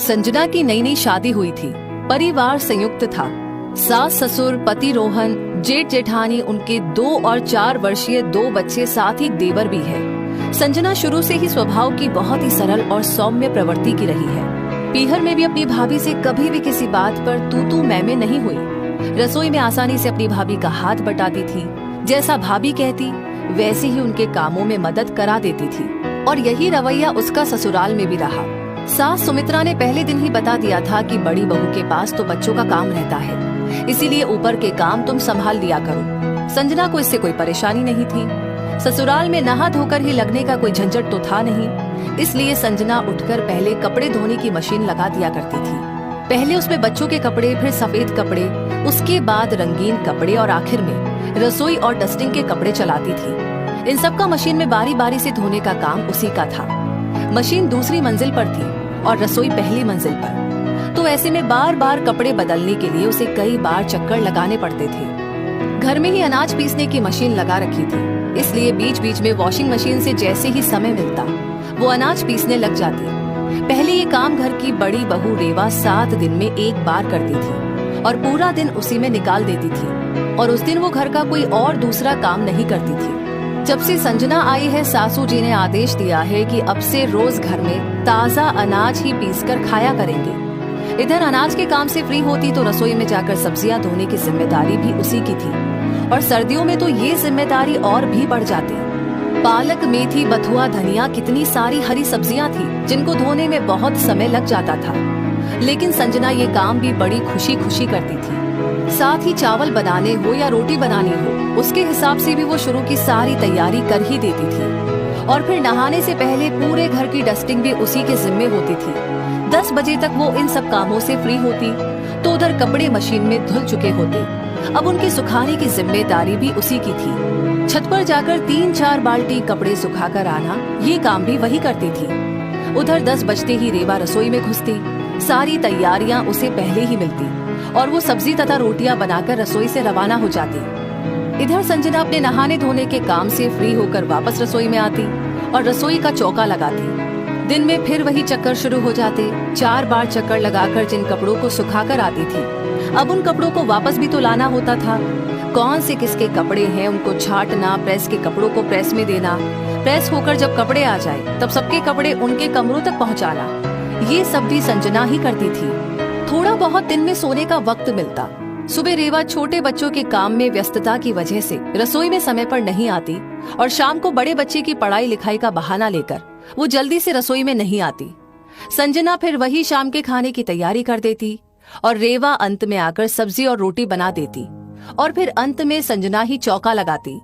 संजना की नई नई शादी हुई थी। परिवार संयुक्त था। सास ससुर, पति रोहन, जेठ जेठानी, उनके 2 और 4 वर्षीय 2 बच्चे, साथ ही देवर भी है। संजना शुरू से ही स्वभाव की बहुत ही सरल और सौम्य प्रवृत्ति की रही है। पीहर में भी अपनी भाभी से कभी भी किसी बात पर तू मैं नहीं हुई। रसोई में आसानी से अपनी भाभी का हाथ बटाती थी। जैसा भाभी कहती वैसे ही उनके कामों में मदद करा देती थी। और यही रवैया उसका ससुराल में भी रहा। सास सुमित्रा ने पहले दिन ही बता दिया था कि बड़ी बहू के पास तो बच्चों का काम रहता है, इसीलिए ऊपर के काम तुम संभाल लिया करो। संजना को इससे कोई परेशानी नहीं थी। ससुराल में नहा धोकर ही लगने का कोई झंझट तो था नहीं, इसलिए संजना उठकर पहले कपड़े धोने की मशीन लगा दिया करती थी। पहले उसमें बच्चों के कपड़े, फिर सफेद कपड़े, उसके बाद रंगीन कपड़े और आखिर में रसोई और डस्टिंग के कपड़े चलाती थी। इन सब का मशीन में बारी बारी से धोने का काम उसी का था। मशीन दूसरी मंजिल पर थी और रसोई पहली मंजिल पर, तो ऐसे में बार बार कपड़े बदलने के लिए उसे कई बार चक्कर लगाने पड़ते थे। घर में ही अनाज पीसने की मशीन लगा रखी थी, इसलिए बीच बीच में वॉशिंग मशीन से जैसे ही समय मिलता वो अनाज पीसने लग जाती। पहले ये काम घर की बड़ी बहू रेवा 7 दिन में एक बार करती थी और पूरा दिन उसी में निकाल देती थी। और उस दिन वो घर का कोई और दूसरा काम नहीं करती थी। जब से संजना आई है, सासू जी ने आदेश दिया है कि अब से रोज घर में ताजा अनाज ही पीसकर खाया करेंगे। इधर अनाज के काम से फ्री होती तो रसोई में जाकर सब्जियां धोने की जिम्मेदारी भी उसी की थी। और सर्दियों में तो ये जिम्मेदारी और भी बढ़ जाती। पालक, मेथी, बथुआ, धनिया, कितनी सारी हरी सब्जियां थी जिनको धोने में बहुत समय लग जाता था, लेकिन संजना ये काम भी बड़ी खुशी खुशी करती थी। साथ ही चावल बनाने हो या रोटी बनानी हो, उसके हिसाब से भी वो शुरू की सारी तैयारी कर ही देती थी। और फिर नहाने से पहले पूरे घर की डस्टिंग भी उसी के जिम्मे होती थी। 10 बजे तक वो इन सब कामों से फ्री होती तो उधर कपड़े मशीन में धुल चुके होते। अब उनके सुखाने की जिम्मेदारी भी उसी की थी। छत पर जाकर 3-4 बाल्टी कपड़े सुखाकर आना, ये काम भी वही करती थी। उधर 10 बजते ही रेवा रसोई में घुसती। सारी तैयारियां उसे पहले ही मिलती और वो सब्जी तथा रोटियां बनाकर रसोई से रवाना हो जाती। इधर संजना अपने नहाने धोने के काम से फ्री होकर वापस रसोई में आती और रसोई का चौका लगाती। दिन में फिर वही चक्कर शुरू हो जाते। 4 बार चक्कर लगाकर जिन कपड़ों को सुखाकर आती थी, अब उन कपड़ों को वापस भी तो लाना होता था। कौन से किसके कपड़े हैं उनको छांटना, प्रेस के कपड़ों को प्रेस में देना, प्रेस होकर जब कपड़े आ जाए तब सबके कपड़े उनके कमरों तक पहुंचाना, ये सब भी संजना ही करती थी। थोड़ा बहुत दिन में सोने का वक्त मिलता। सुबह रेवा छोटे बच्चों के काम में व्यस्तता की वजह से रसोई में समय पर नहीं आती और शाम को बड़े बच्चे की पढ़ाई लिखाई का बहाना लेकर वो जल्दी से रसोई में नहीं आती। संजना फिर वही शाम के खाने की तैयारी कर देती और रेवा अंत में आकर सब्जी और रोटी बना देती और फिर अंत में संजना ही चौका लगाती।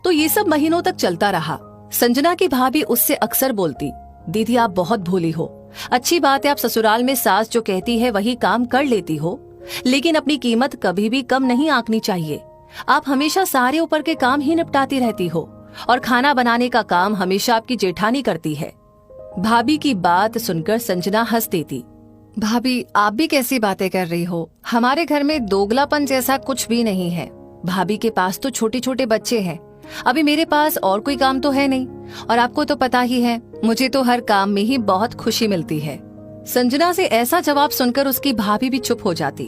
तो ये सब महीनों तक चलता रहा। संजना की भाभी उससे अक्सर बोलती, दीदी आप बहुत भोली हो। अच्छी बात है आप ससुराल में सास जो कहती है वही काम कर लेती हो, लेकिन अपनी कीमत कभी भी कम नहीं आंकनी चाहिए। आप हमेशा सारे ऊपर के काम ही निपटाती रहती हो और खाना बनाने का काम हमेशा आपकी जेठानी करती है। भाभी की बात सुनकर संजना हंस देती। भाभी आप भी कैसी बातें कर रही हो, हमारे घर में दोगलापन जैसा कुछ भी नहीं है। भाभी के पास तो छोटे छोटे बच्चे हैं, अभी मेरे पास और कोई काम तो है नहीं, और आपको तो पता ही है मुझे तो हर काम में ही बहुत खुशी मिलती है। संजना से ऐसा जवाब सुनकर उसकी भाभी भी चुप हो जाती।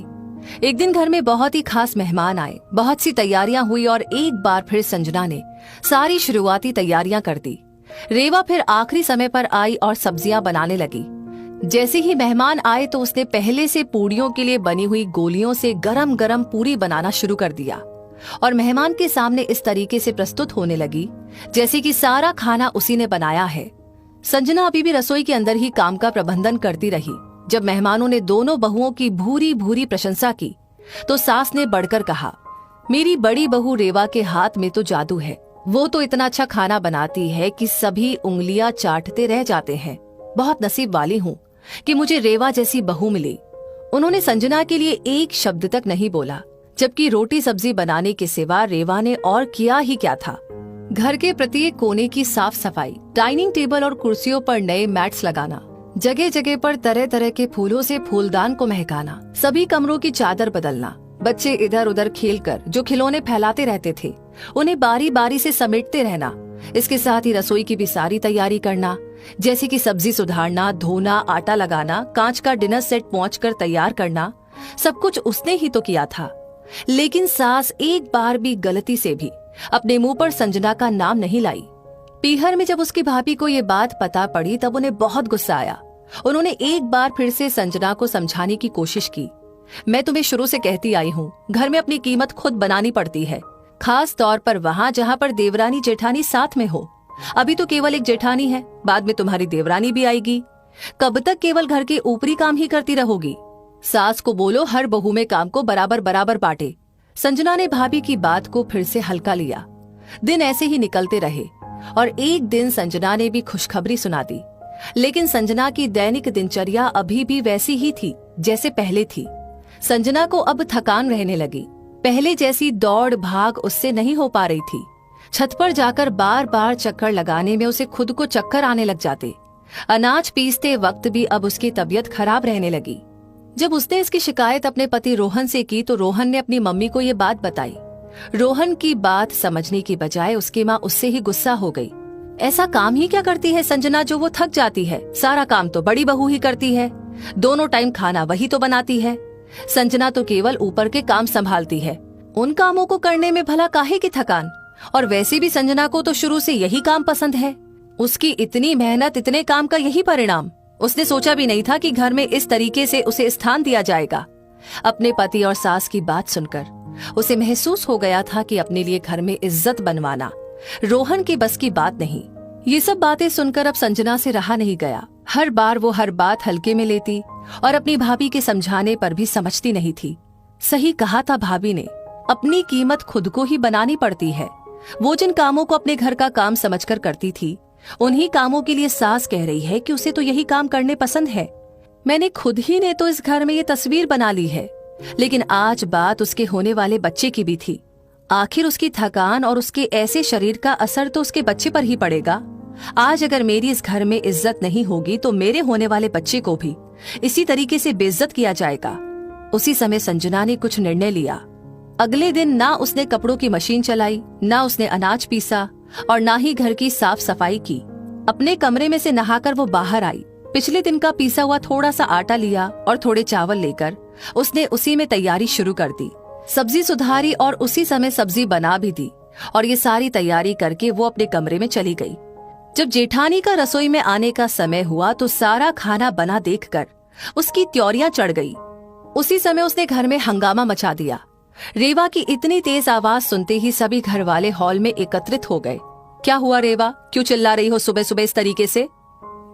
एक दिन घर में बहुत ही खास मेहमान आए, बहुत सी तैयारियां हुई और एक बार फिर संजना ने सारी शुरुआती तैयारियां कर दी। रेवा फिर आखिरी समय पर आई और सब्जियां बनाने लगी। जैसे ही मेहमान आए तो उसने पहले से पूड़ियों के लिए बनी हुई गोलियों से गरम गरम पूरी बनाना शुरू कर दिया और मेहमान के सामने इस तरीके से प्रस्तुत होने लगी जैसे कि सारा खाना उसी ने बनाया है। संजना अभी भी रसोई के अंदर ही काम का प्रबंधन करती रही। जब मेहमानों ने दोनों बहुओं की भूरी भूरी प्रशंसा की तो सास ने बढ़कर कहा, मेरी बड़ी बहू रेवा के हाथ में तो जादू है। वो तो इतना अच्छा खाना बनाती है कि सभी उंगलियां चाटते रह जाते हैं। बहुत नसीब वाली हूँ कि मुझे रेवा जैसी बहू मिली। उन्होंने संजना के लिए एक शब्द तक नहीं बोला, जबकि रोटी सब्जी बनाने के सिवा रेवा ने और किया ही क्या था। घर के प्रत्येक कोने की साफ सफाई, डाइनिंग टेबल और कुर्सियों पर नए मैट्स लगाना, जगह जगह पर तरह तरह के फूलों से फूलदान को महकाना, सभी कमरों की चादर बदलना, बच्चे इधर उधर खेलकर जो खिलौने फैलाते रहते थे उन्हें बारी बारी से समेटते रहना, इसके साथ ही रसोई की भी सारी तैयारी करना, जैसे कि सब्जी सुधारना, धोना, आटा लगाना, कांच का डिनर सेट पहुंचकर तैयार करना, सब कुछ उसने ही तो किया था। लेकिन सास एक बार भी गलती से भी अपने मुंह पर संजना का नाम नहीं लाई। पीहर में जब उसकी भाभी को ये बात पता पड़ी तब उन्हें बहुत गुस्सा आया। उन्होंने एक बार फिर से संजना को समझाने की कोशिश की। मैं तुम्हें शुरू से कहती आई हूँ, घर में अपनी कीमत खुद बनानी पड़ती है, खास तौर पर वहाँ जहाँ पर देवरानी जेठानी साथ में हो। अभी तो केवल एक जेठानी है, बाद में तुम्हारी देवरानी भी आएगी। कब तक केवल घर के ऊपरी काम ही करती रहोगी? सास को बोलो हर बहू में काम को बराबर बराबर बांटे। संजना ने भाभी की बात को फिर से हल्का लिया। दिन ऐसे ही निकलते रहे और एक दिन संजना ने भी खुशखबरी सुना दी। लेकिन संजना की दैनिक दिनचर्या अभी भी वैसी ही थी जैसे पहले थी। संजना को अब थकान रहने लगी। पहले जैसी दौड़ भाग उससे नहीं हो पा रही थी। छत पर जाकर बार बार चक्कर लगाने में उसे खुद को चक्कर आने लग जाते। अनाज पीसते वक्त भी अब उसकी तबीयत खराब रहने लगी। जब उसने इसकी शिकायत अपने पति रोहन से की तो रोहन ने अपनी मम्मी को ये बात बताई। रोहन की बात समझने की बजाय उसकी माँ उससे ही गुस्सा हो गई। ऐसा काम ही क्या करती है संजना जो वो थक जाती है? सारा काम तो बड़ी बहू ही करती है, दोनों टाइम खाना वही तो बनाती है। संजना तो केवल ऊपर के काम संभालती है, उन कामों को करने में भला काहे की थकान? और वैसे भी संजना को तो शुरू से यही काम पसंद है। उसकी इतनी मेहनत, इतने काम का यही परिणाम। उसने सोचा भी नहीं था कि घर में इस तरीके से उसे स्थान दिया जाएगा। अपने पति और सास की बात सुनकर उसे महसूस हो गया था कि अपने लिए घर में इज्जत बनवाना रोहन की बस की बात नहीं। ये सब बातें सुनकर अब संजना से रहा नहीं गया। हर बार वो हर बात हल्के में लेती और अपनी भाभी के समझाने पर भी समझती नहीं थी। सही कहा था भाभी ने, अपनी कीमत खुद को ही बनानी पड़ती है। वो जिन कामों को अपने घर का काम समझकर करती थी, उन्हीं कामों के लिए सास कह रही है कि उसे तो यही काम करने पसंद है। मैंने खुद ही ने तो इस घर में ये तस्वीर बना ली है। लेकिन आज बात उसके होने वाले बच्चे की भी थी। आखिर उसकी थकान और उसके ऐसे शरीर का असर तो उसके बच्चे पर ही पड़ेगा। आज अगर मेरी इस घर में इज्जत नहीं होगी तो मेरे होने वाले बच्चे को भी इसी तरीके से बेइज्जत किया जाएगा। उसी समय संजना ने कुछ निर्णय लिया। अगले दिन ना उसने कपड़ों की मशीन चलाई, ना उसने अनाज पीसा और ना ही घर की साफ सफाई की। अपने कमरे में से नहाकर वो बाहर आई। पिछले दिन का पीसा हुआ थोड़ा सा आटा लिया और थोड़े चावल लेकर उसने उसी में तैयारी शुरू कर दी। सब्जी सुधारी और उसी समय सब्जी बना भी दी और ये सारी तैयारी करके वो अपने कमरे में चली गई। जब जेठानी का रसोई में आने का समय हुआ तो सारा खाना बना देखकर उसकी त्योरियां चढ़ गई। उसी समय उसने घर में हंगामा मचा दिया। रेवा की इतनी तेज आवाज सुनते ही सभी घर वाले हॉल में एकत्रित हो गए। क्या हुआ रेवा, क्यों चिल्ला रही हो सुबह सुबह इस तरीके से?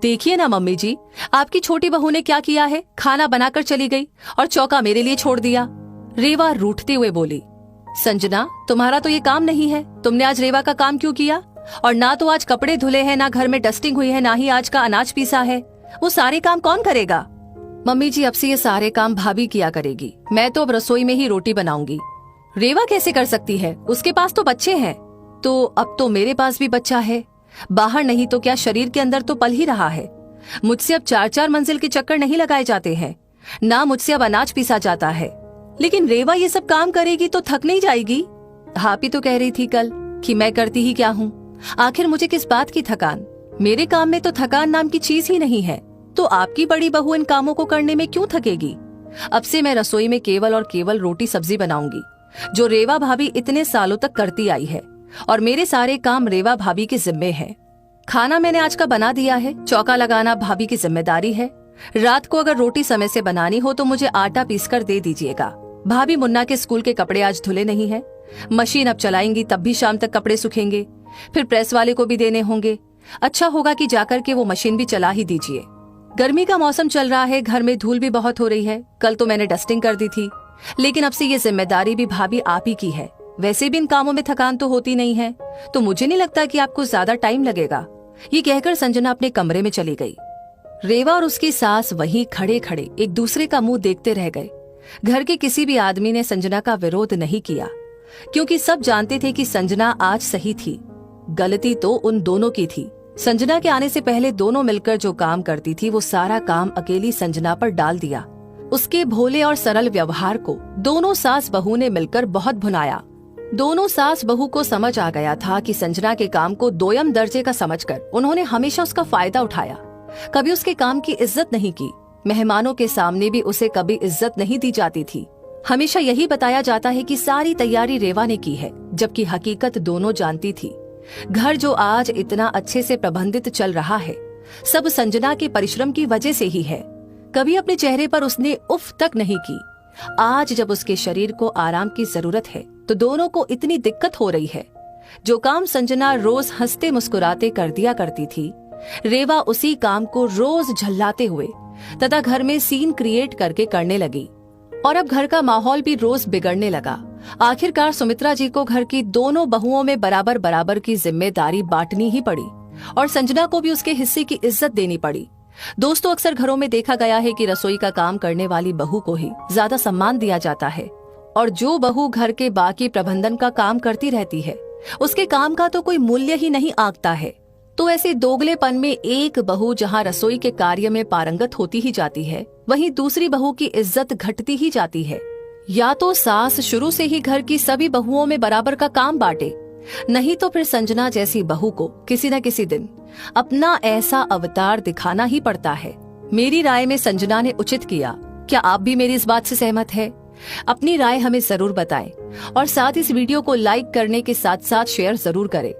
देखिए ना मम्मी जी, आपकी छोटी बहू ने क्या किया है। खाना बनाकर चली गई और चौका मेरे लिए छोड़ दिया। रेवा रूठते हुए बोली। संजना, तुम्हारा तो ये काम नहीं है। तुमने आज रेवा का काम क्यों किया? और ना तो आज कपड़े धुले हैं, ना घर में डस्टिंग हुई है, ना ही आज का अनाज पीसा है। वो सारे काम कौन करेगा? मम्मी जी, अब से ये सारे काम भाभी किया करेगी। मैं तो अब रसोई में ही रोटी बनाऊंगी। रेवा कैसे कर सकती है? उसके पास तो बच्चे हैं। तो अब तो मेरे पास भी बच्चा है। बाहर नहीं तो क्या शरीर के अंदर तो पल ही रहा है। मुझसे अब 4-4 मंजिल के चक्कर नहीं लगाए जाते हैं, ना मुझसे अब अनाज पीसा जाता है। लेकिन रेवा ये सब काम करेगी तो थक नहीं जाएगी? आप ही तो कह रही थी कल कि मैं करती ही क्या हूँ। आखिर मुझे किस बात की थकान? मेरे काम में तो थकान नाम की चीज ही नहीं है। तो आपकी बड़ी बहू इन कामों को करने में क्यों थकेगी? अब से मैं रसोई में केवल और केवल रोटी सब्जी बनाऊंगी, जो रेवा भाभी इतने सालों तक करती आई है। और मेरे सारे काम रेवा भाभी के जिम्मे है। खाना मैंने आज का बना दिया है, चौका लगाना भाभी की जिम्मेदारी है। रात को अगर रोटी समय से बनानी हो तो मुझे आटा पीसकर दे दीजिएगा। भाभी मुन्ना के स्कूल के कपड़े आज धुले नहीं है। मशीन अब चलाएंगी तब भी शाम तक कपड़े सूखेंगे, फिर प्रेस वाले को भी देने होंगे। अच्छा होगा कि जाकर के वो मशीन भी चला ही दीजिए। गर्मी का मौसम चल रहा है, घर में धूल भी बहुत हो रही है। कल तो मैंने डस्टिंग कर दी थी, लेकिन अब से ये जिम्मेदारी भी भाभी आप ही की है। वैसे भी इन कामों में थकान तो होती नहीं है, तो मुझे नहीं लगता कि आपको ज्यादा टाइम लगेगा। ये कहकर संजना अपने कमरे में चली गई। रेवा और उसकी सास वहीं खड़े खड़े एक दूसरे का मुंह देखते रह गए। घर के किसी भी आदमी ने संजना का विरोध नहीं किया, क्योंकि सब जानते थे कि संजना आज सही थी। गलती तो उन दोनों की थी। संजना के आने से पहले दोनों मिलकर जो काम करती थी वो सारा काम अकेली संजना पर डाल दिया। उसके भोले और सरल व्यवहार को दोनों सास बहू ने मिलकर बहुत भुनाया। दोनों सास बहू को समझ आ गया था कि संजना के काम को दोयम दर्जे का समझकर उन्होंने हमेशा उसका फायदा उठाया। कभी उसके काम की इज्जत नहीं की। मेहमानों के सामने भी उसे कभी इज्जत नहीं दी जाती थी। हमेशा यही बताया जाता है कि सारी तैयारी रेवा ने की है, जबकि हकीकत दोनों जानती थी। घर जो आज इतना अच्छे से प्रबंधित चल रहा है, सब संजना के परिश्रम की वजह से ही है। कभी अपने चेहरे पर उसने उफ तक नहीं की। आज जब उसके शरीर को आराम की जरूरत है तो दोनों को इतनी दिक्कत हो रही है। जो काम संजना रोज हंसते मुस्कुराते कर दिया करती थी, रेवा उसी काम को रोज झल्लाते हुए तथा घर में सीन क्रिएट करके करने लगी। और अब घर का माहौल भी रोज बिगड़ने लगा। आखिरकार सुमित्रा जी को घर की दोनों बहुओं में बराबर बराबर की जिम्मेदारी बांटनी ही पड़ी और संजना को भी उसके हिस्से की इज्जत देनी पड़ी। दोस्तों, अक्सर घरों में देखा गया है कि रसोई का काम करने वाली बहू को ही ज्यादा सम्मान दिया जाता है और जो बहू घर के बाकी प्रबंधन का काम करती रहती है, उसके काम का तो कोई मूल्य ही नहीं आंकता है। तो ऐसे दोगलेपन में एक बहू जहां रसोई के कार्य में पारंगत होती ही जाती है, वहीं दूसरी बहू की इज्जत घटती ही जाती है। या तो सास शुरू से ही घर की सभी बहुओं में बराबर का काम बांटे, नहीं तो फिर संजना जैसी बहू को किसी न किसी दिन अपना ऐसा अवतार दिखाना ही पड़ता है। मेरी राय में संजना ने उचित किया। क्या आप भी मेरी इस बात से सहमत है? अपनी राय हमें जरूर बताएं और साथ इस वीडियो को लाइक करने के साथ साथ शेयर जरूर करें।